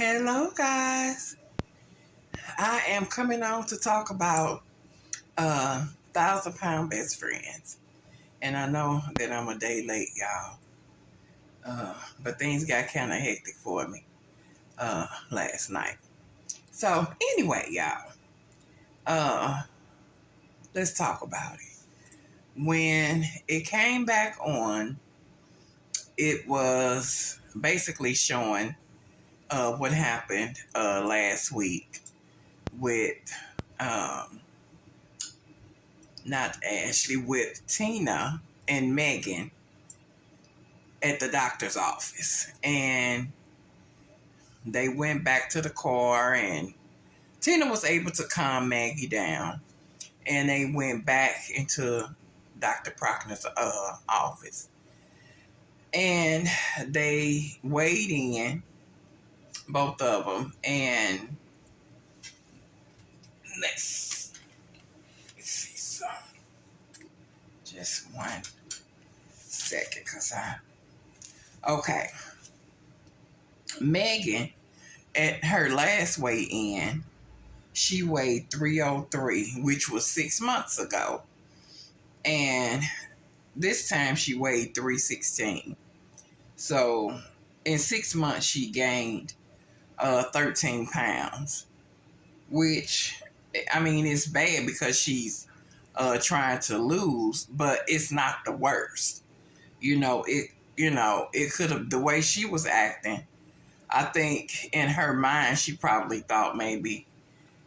Hello, guys. I am coming on to talk about 1,000 pound best friends. And I know that I'm a day late, y'all. But things got kind of hectic for me last night. So, anyway, y'all, uh, let's talk about it. When it came back on, it was basically showing what happened last week with um, not Ashley, with Tina and Megan at the doctor's office. And they went back to the car, and Tina was able to calm Maggie down. And they went back into Dr. Proctor's office. And they weighed in, both of them. And let's see some. Just 1 second, because okay. Megan, at her last weigh-in, she weighed 303, which was 6 months ago. And this time she weighed 316. So in 6 months, she gained 13 pounds, which, I mean, it's bad because she's trying to lose, but it's not the worst. It could have, the way she was acting, I think in her mind, she probably thought maybe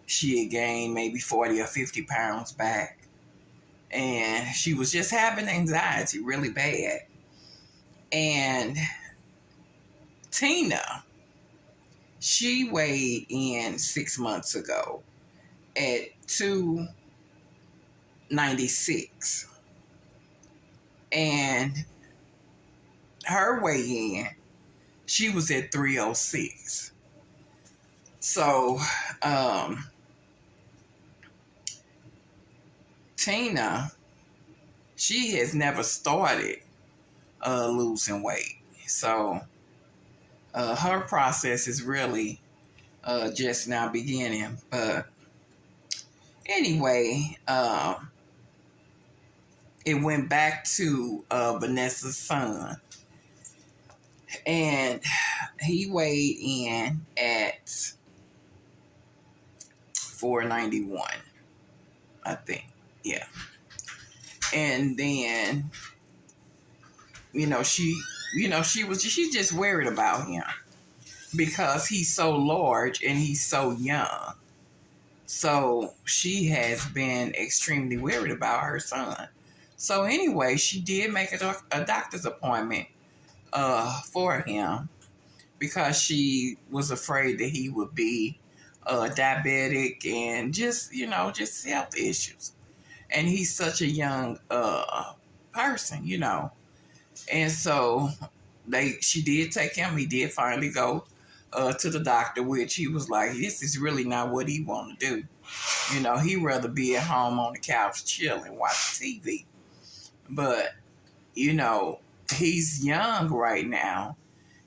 she had gained maybe 40 or 50 pounds back. And she was just having anxiety really bad. And Tina, she weighed in 6 months ago at 296. And her weigh-in, she was at 306. So, Tina, she has never started losing weight. So, her process is really just now beginning. But anyway, it went back to Vanessa's son. And he weighed in at 491, I think. Yeah. And then, she's just worried about him because he's so large and he's so young. So she has been extremely worried about her son. So anyway, she did make a doctor's appointment for him because she was afraid that he would be diabetic and just health issues. And he's such a young person, And so she did take him. He did finally go to the doctor, which he was like, this is really not what he want to do. He'd rather be at home on the couch chilling, watching TV. But, he's young right now,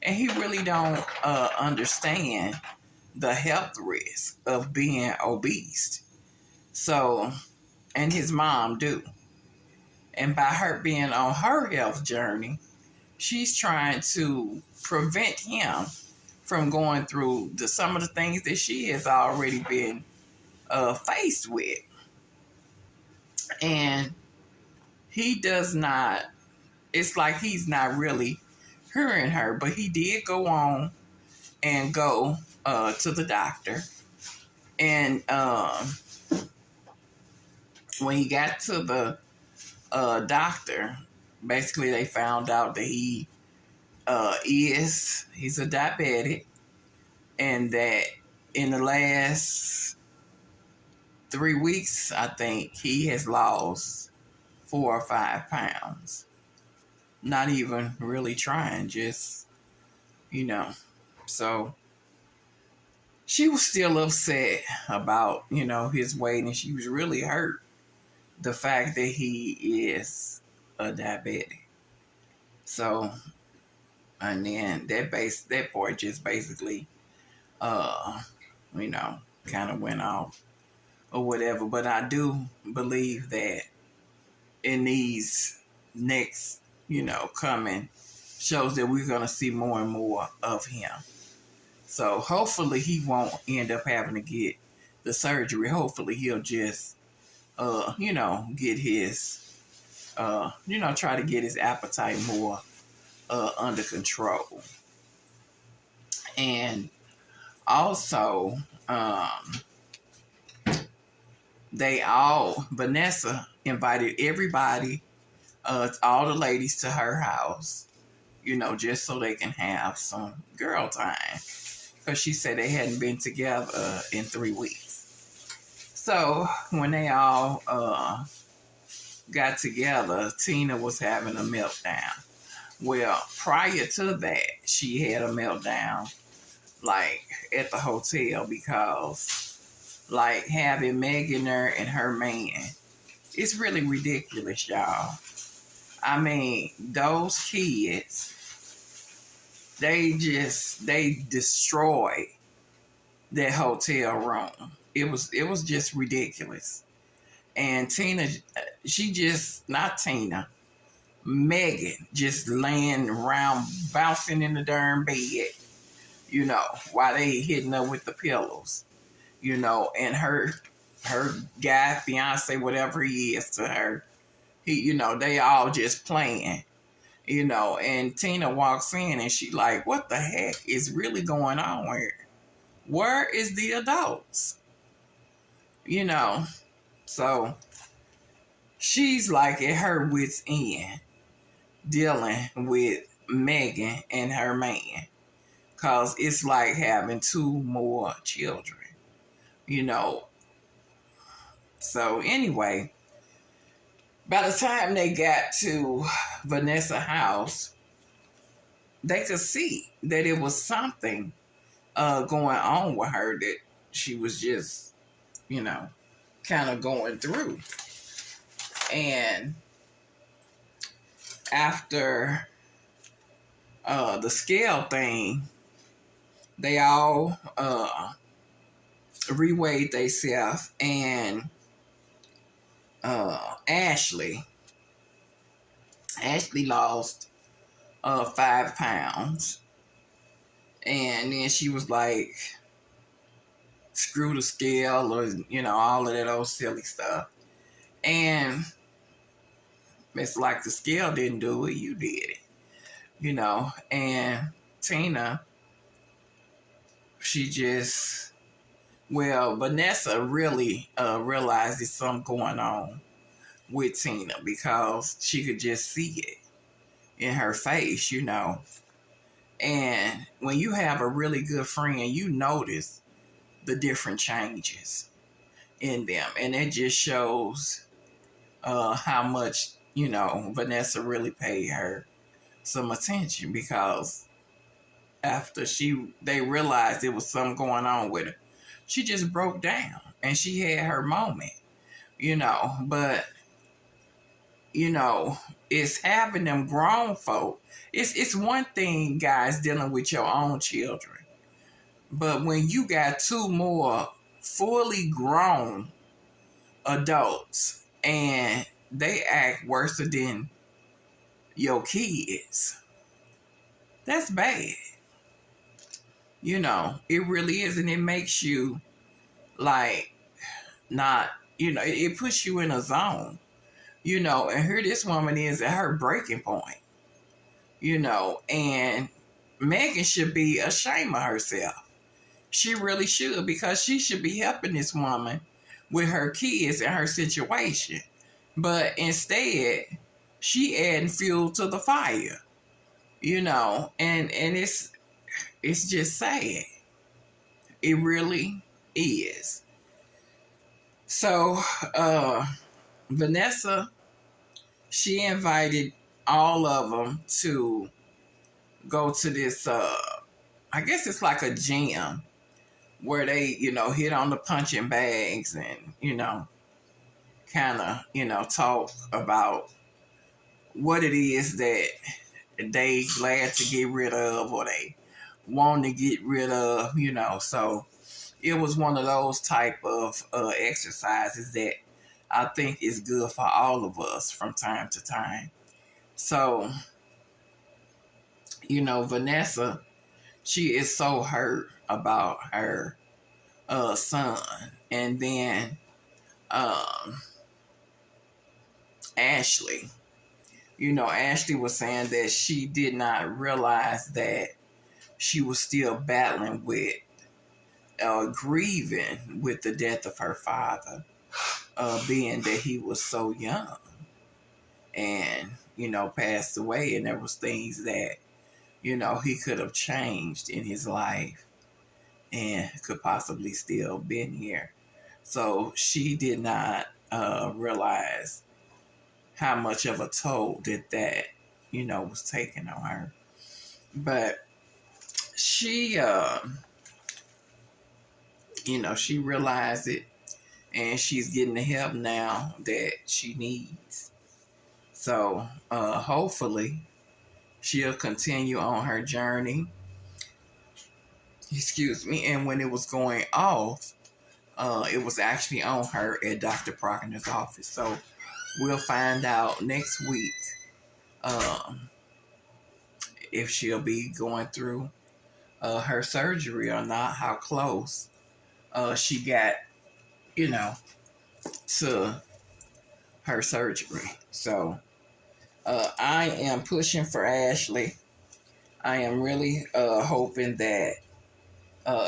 and he really don't understand the health risk of being obese. So, and his mom do. And by her being on her health journey, she's trying to prevent him from going through some of the things that she has already been faced with. And he does not, it's like he's not really hearing her, but he did go on and go to the doctor. And when he got to the doctor, basically they found out that he's a diabetic, and that in the last 3 weeks, I think he has lost 4 or 5 pounds. Not even really trying, just, So she was still upset about, his weight, and she was really hurt the fact that he is a diabetic. So, and then that part just basically uh, kind of went off or whatever. But I do believe that in these next, coming shows that we're going to see more and more of him. So hopefully he won't end up having to get the surgery. Hopefully he'll just, get his, try to get his appetite more under control. And also, Vanessa invited everybody, all the ladies to her house, just so they can have some girl time. Because she said they hadn't been together in 3 weeks. So when they all got together, Tina was having a meltdown. Well, prior to that, she had a meltdown, like, at the hotel because, like, having Megan there and her man, it's really ridiculous, y'all. I mean, those kids, they destroyed that hotel room. It was just ridiculous. And Tina, Megan just laying around, bouncing in the darn bed, while they hitting her with the pillows, and her guy, fiance, whatever he is to her, they all just playing, and Tina walks in and she like, what the heck is really going on here? Where is the adults? So she's like at her wit's end dealing with Megan and her man. Because it's like having 2 more children, So anyway, by the time they got to Vanessa's house, they could see that it was something going on with her that she was just, kind of going through. And after the scale thing, they all reweighed themselves, and Ashley lost 5 pounds, and then she was like, screw the scale, or all of that old silly stuff. And it's like, the scale didn't do it, you did it, and Tina, she just, Vanessa really realized there's something going on with Tina because she could just see it in her face, And when you have a really good friend, you notice the different changes in them. And it just shows how much, Vanessa really paid her some attention, because after they realized there was something going on with her, she just broke down and she had her moment, but, it's having them grown folk. It's one thing, guys, dealing with your own children, but when you got 2 more fully grown adults and they act worse than your kids, that's bad. It really is. And it makes you like not, it puts you in a zone, and here this woman is at her breaking point, and Megan should be ashamed of herself. She really should, because she should be helping this woman with her kids and her situation. But instead, she adding fuel to the fire, and it's just sad. It really is. So, Vanessa, she invited all of them to go to this, I guess it's like a gym where they, hit on the punching bags and, kind of, talk about what it is that they glad to get rid of, or they wanting to get rid of, so it was one of those type of exercises that I think is good for all of us from time to time. So, Vanessa, she is so hurt about her son. And then um, Ashley, Ashley was saying that she did not realize that she was still battling with grieving with the death of her father, being that he was so young and, passed away. And there was things that, he could have changed in his life and could possibly still been here. So she did not realize how much of a toll that was taking on her. But she, she realized it, and she's getting the help now that she needs. So hopefully she'll continue on her journey. Excuse me. And when it was going off, it was actually on her at Dr. Proctor's office. So we'll find out next week if she'll be going through her surgery or not, how close she got, to her surgery. So I am pushing for Ashley. I am really hoping that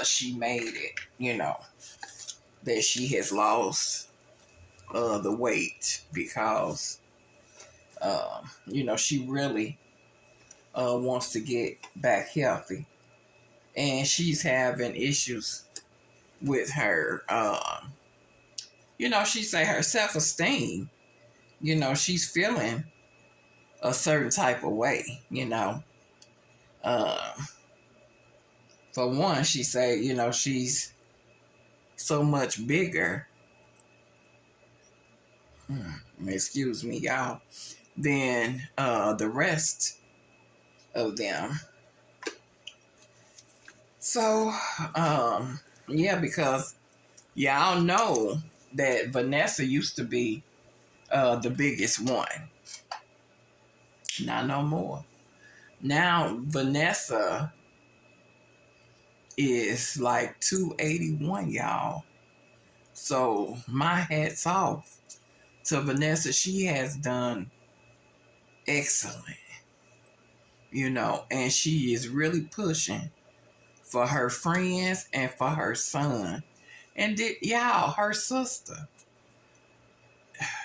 she made it, that she has lost the weight because, she really wants to get back healthy. And she's having issues with her, she say her self-esteem, she's feeling a certain type of way, for one, she say, she's so much bigger, excuse me, y'all, than the rest of them. So, yeah, because y'all know that Vanessa used to be the biggest one. Not no more. Now Vanessa is like 281, y'all. So my hat's off to Vanessa. She has done excellent, and she is really pushing for her friends and for her son. And y'all, her sister,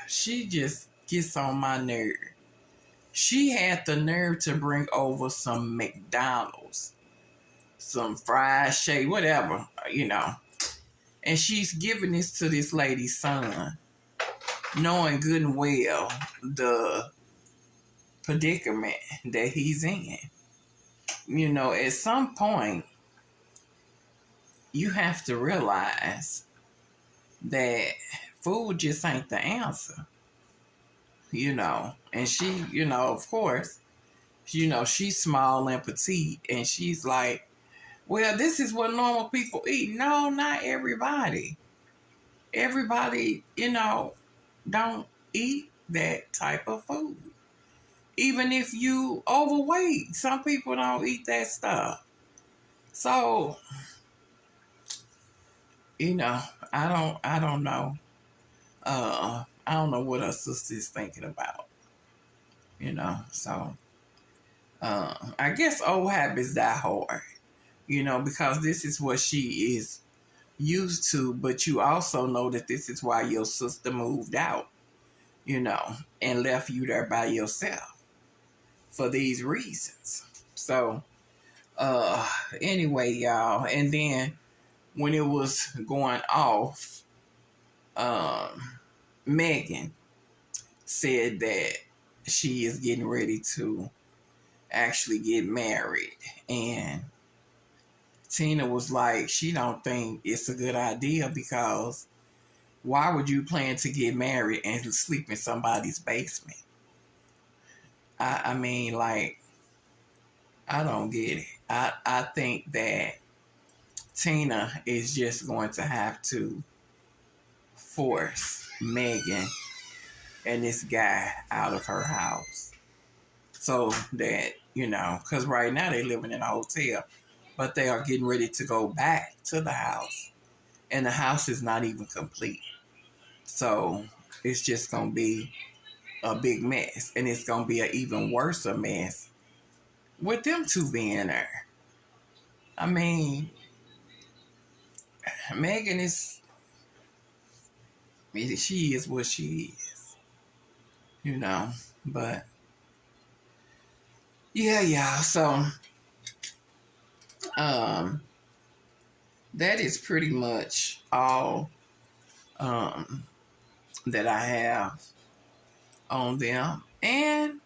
she just gets on my nerve. She had the nerve to bring over some McDonald's, some fried shake, whatever, And she's giving this to this lady's son, knowing good and well the predicament that he's in. At some point, you have to realize that food just ain't the answer. And she, of course, she's small and petite, and she's like, well, this is what normal people eat. No, not everybody. Everybody, don't eat that type of food. Even if you overweight, some people don't eat that stuff. So, I don't know. I don't know what her sister is thinking about. So I guess old habits die hard, because this is what she is used to, but you also know that this is why your sister moved out, and left you there by yourself for these reasons. So anyway, y'all, and then when it was going off, Megan said that she is getting ready to actually get married, and Tina was like, she don't think it's a good idea, because why would you plan to get married and sleep in somebody's basement? I mean, like, I don't get it. I think that Tina is just going to have to force Megan and this guy out of her house. So that, because right now they're living in a hotel, but they are getting ready to go back to the house. And the house is not even complete. So it's just going to be a big mess. And it's going to be an even worse mess with them two being there. I mean, Megan she is what she is, But yeah, yeah. So that is pretty much all that I have on them. And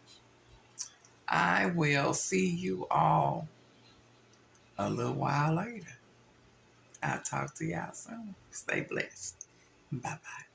I will see you all a little while later. I'll talk to y'all soon. Stay blessed. Bye-bye.